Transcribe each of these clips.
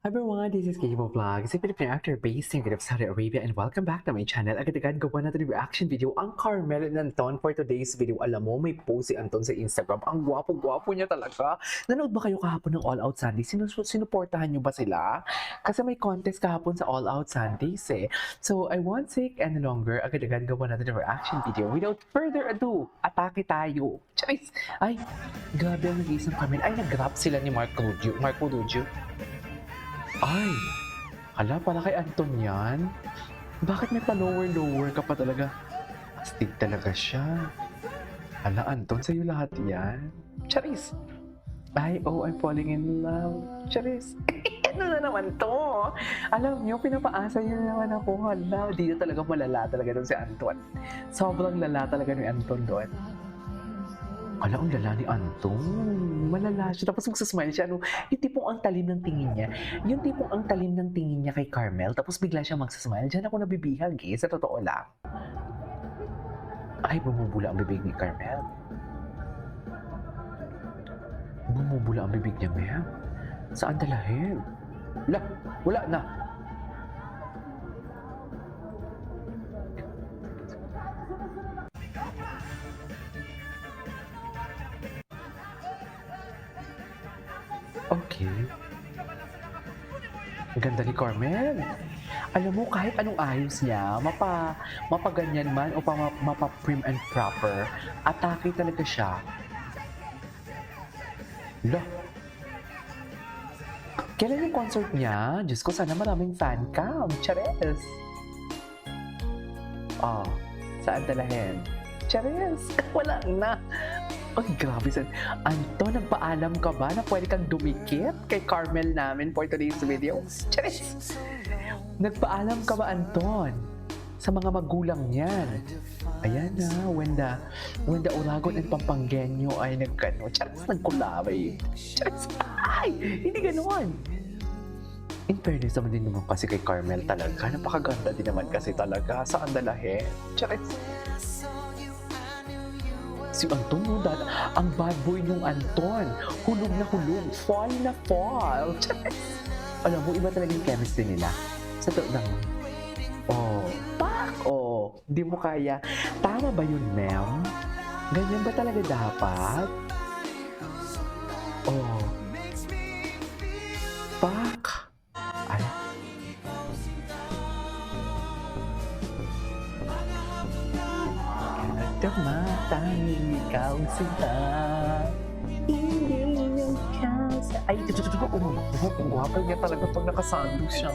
Hi everyone, this is Kibo Vlog, si Filipino actor based in Saudi Arabia, and welcome back to my channel. Agad-agad gawa natin yung reaction video ang Carmel and Anton for today's video. Alam mo, may post si Anton sa Instagram. Ang gwapo-gwapo niya talaga. Nanood ba kayo kahapon ng All Out Sunday? Sinuportahan niyo ba sila? Kasi may contest kahapon sa All Out Sundays eh. So I won't take any longer. Agad-agad gawa natin yung reaction video. Without further ado, atake tayo. Charis! Ay, grabe ang nag-iisang Carmel. Ay, nag-rap sila ni Marco Rugio. Ay, hala pala kay Anton yan. Bakit may pa-lower ka pa talaga? Astig talaga siya. Hala Anton, sa'yo lahat yan. Charis! Ay, oh, I'm falling in love. Charis! Ano na naman to? Alam niyo, pinapaasa niyo naman ako. Hala, dito talaga malala talaga doon si Anton. Sobrang lala talaga ni Anton doon. Hala, ang lala ni Anton. Malala siya. Tapos magsasmile siya. Ano, yung tipong ang talim ng tingin niya. Yung tipong ang talim ng tingin niya kay Carmel. Tapos bigla siya magsasmile. Diyan ako nabibihag eh. Sa totoo lang. Ay, bumubula ang bibig ni Carmel. Bumubula ang bibig niya, ma'am. Saan dalahin? Wala na. Okay. Ang ganda ni Carmel. Alam mo, kahit anong ayos niya, mapaganyan man o mapa-prim and proper, atake talaga siya. Kailan yung concert niya? Diyos ko, sana maraming fan cam. Chares! Oh, saan dalahin? Chares! Wala na! Ay, grabe san. Anton, nagpaalam ka ba na pwede kang dumikit kay Carmel namin for today's video? Charis! Nagpaalam ka ba, Anton? Sa mga magulang niyan. Ayan na, when the Uragon and Pampanggenyo ay charis, nagkulabay. Charis! Ay! Hindi ganoon! In fairness naman din naman kasi kay Carmel talaga. Napakaganda din naman kasi talaga. Saan dalahin? Charis! Si Anton, no, ang bad boy nung Anton. Hulog na hulog. Fall na fall. Alam mo, iba talaga yung chemistry nila. Sa to lang. Oh, pak! Oh, di mo kaya. Tama ba yun, ma'am? Ganyan ba talaga dapat? Oh. Pak! Ay. Tumatanging ikaw sila. Hindi yung kasa. Ay, ang gwapo niya talaga pag nakasando siya.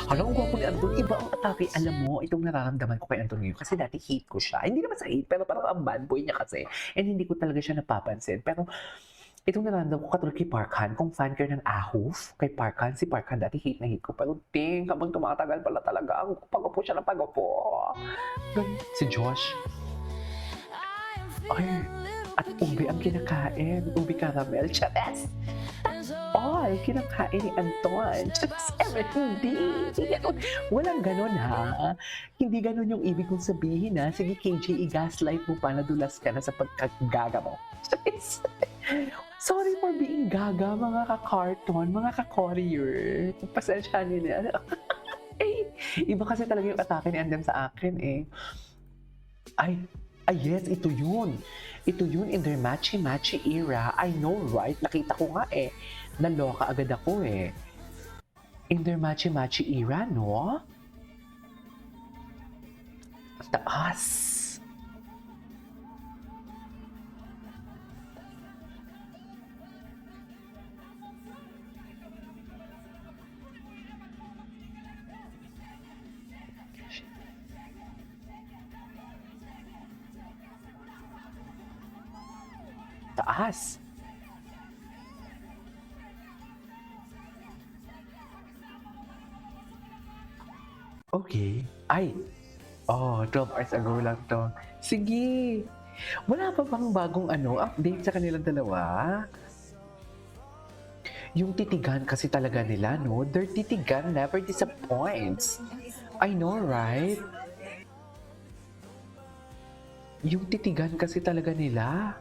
Hala, ang gwapo ni Anton. Iba ang atake. Alam mo, itong nararamdaman ko kay Anton ngayon. Kasi dati hate ko siya. Hindi naman sa hate, pero parang ang bad boy niya kasi. And hindi ko talaga siya napapansin. Pero itong nararamdaman ko katulad kay Parkhan, kung fan ka ng Ahuf, kay Parkhan, si Parkhan dati hate na hate ko. Pero ting, habang tumatagal pala talaga, ang pag-upo siya ng pag-upo. Si Josh, ay, at ube ang kinakain. Ube caramel. Chares! All kinakain ni Anton. Chares! Hindi ganun. Walang ganun ha. Hindi ganun yung ibig kong sabihin ha. Sige KJ, i-gaslight mo pa. Nadulas ka na sa pagkagaga mo. Chares! Sorry for being gaga, mga ka-carton, mga ka-courier. Pasensyahan niyo na. Iba kasi talaga yung atake ni Andam sa akin eh. Ay, yes, ito yun. Ito yun in their matchy-matchy era. I know, right? Nakita ko nga eh. Naloka agad ako eh. In their matchy-matchy era, no? Taas. Taas. Okay. Ay. Oh, 12 hours ago lang to. Sige. Wala pa bang bagong update sa kanilang dalawa? Yung titigan kasi talaga nila, no? Their titigan never disappoints. I know, right? Yung titigan kasi talaga nila.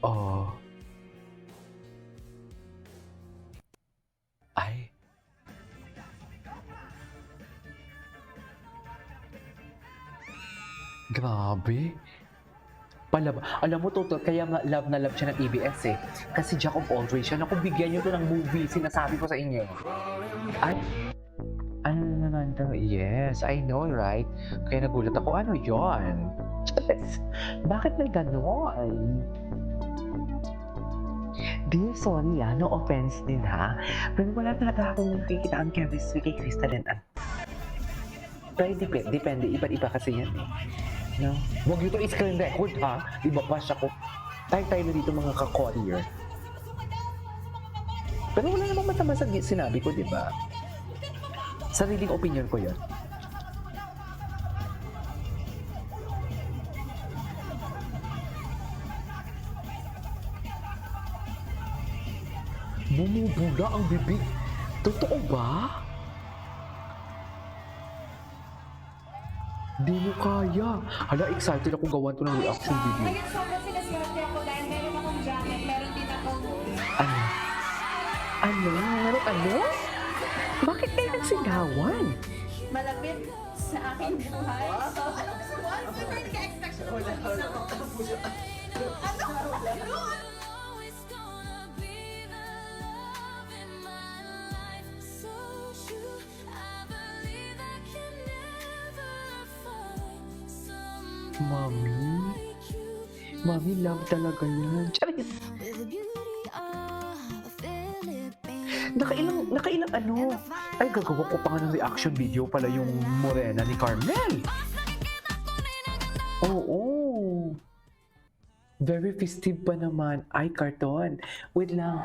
Oh. Grabe. Alam mo, total, kaya nga love na love siya ng ABS eh. Kasi Jack of all trades siya. Naku, bigyan niyo to ng movie. Sinasabi ko sa inyo. Ay, ano na naman to? Yes, I know, right? Kaya nagulat ako, ano yon? Bakit may ganon? Dear, sorry no offense din ha. Pero wala talaga akong nakikita ang chemistry kay Crystal and pero depende, iba-iba kasi yan eh. No? Huwag nyo to screen record ha. Iba pa siya ko. Tayo na dito mga ka-courier. Pero wala namang masama sa sinabi ko, di ba? Sariling opinion ko yun. Bumubula ang bibig. Totoo ba? Di mo kaya. Hala, excited ako gawan to ng reaction video. Ngayon sobrang sinaswerte ako dahil meron akong jacket, meron din akong... Ano? Ano? Meron ano? Bakit kayo nagsigawan? malapit sa aking buhay. So, ano gusto mo? Ano hindi ka-expect siya naman Mami? Mami, love talaga yan. Charis! Nakailang ano? Ay, gagawa ko pa nga ng reaction video pala yung morena ni Carmel. Oo. Very festive pa naman. Ay, carton. Wait lang.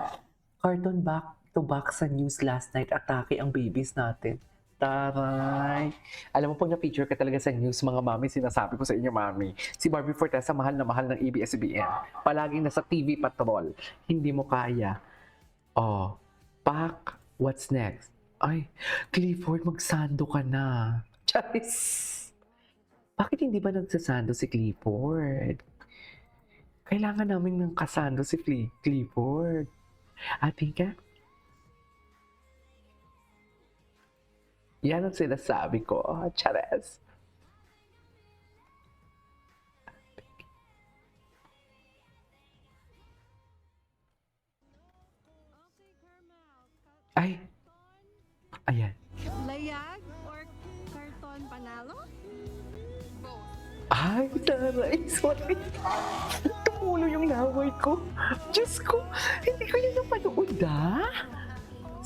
Carton back to back sa news last night. Atake ang babies natin. Taray. Alam mo, pag na-feature ka talaga sa news, mga mami, sinasabi ko sa inyo, mami, si Barbie Fortesa, mahal na mahal ng ABS-CBN. Palaging nasa TV Patrol. Hindi mo kaya. Oh, Pak, what's next? Ay, Clifford, magsando ka na. Charis! Bakit hindi ba nagsasando si Clifford? Kailangan namin ng kasando si Clifford. Ate ka? Yan ang sinasabi ko. Charis. Ay! Ayan. Layag or karton panalo? Ay, taray. Sorry. Tumulo yung laway ko. Diyos ko, hindi ko yun napanood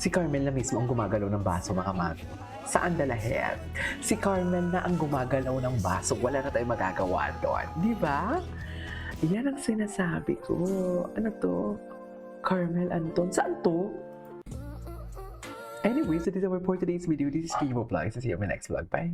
Si Carmel na mismo ang gumagalaw ng baso, mga mami. Saan dalahin? Si Carmel na ang gumagalaw ng baso. Wala na tayong magagawa doon. Di ba? Yan ang sinasabi ko. Ano to? Carmel Anton. Saan to? Anyways, so this is our for today's video. This is Kimo Vlogs. See you in my next vlog. Bye!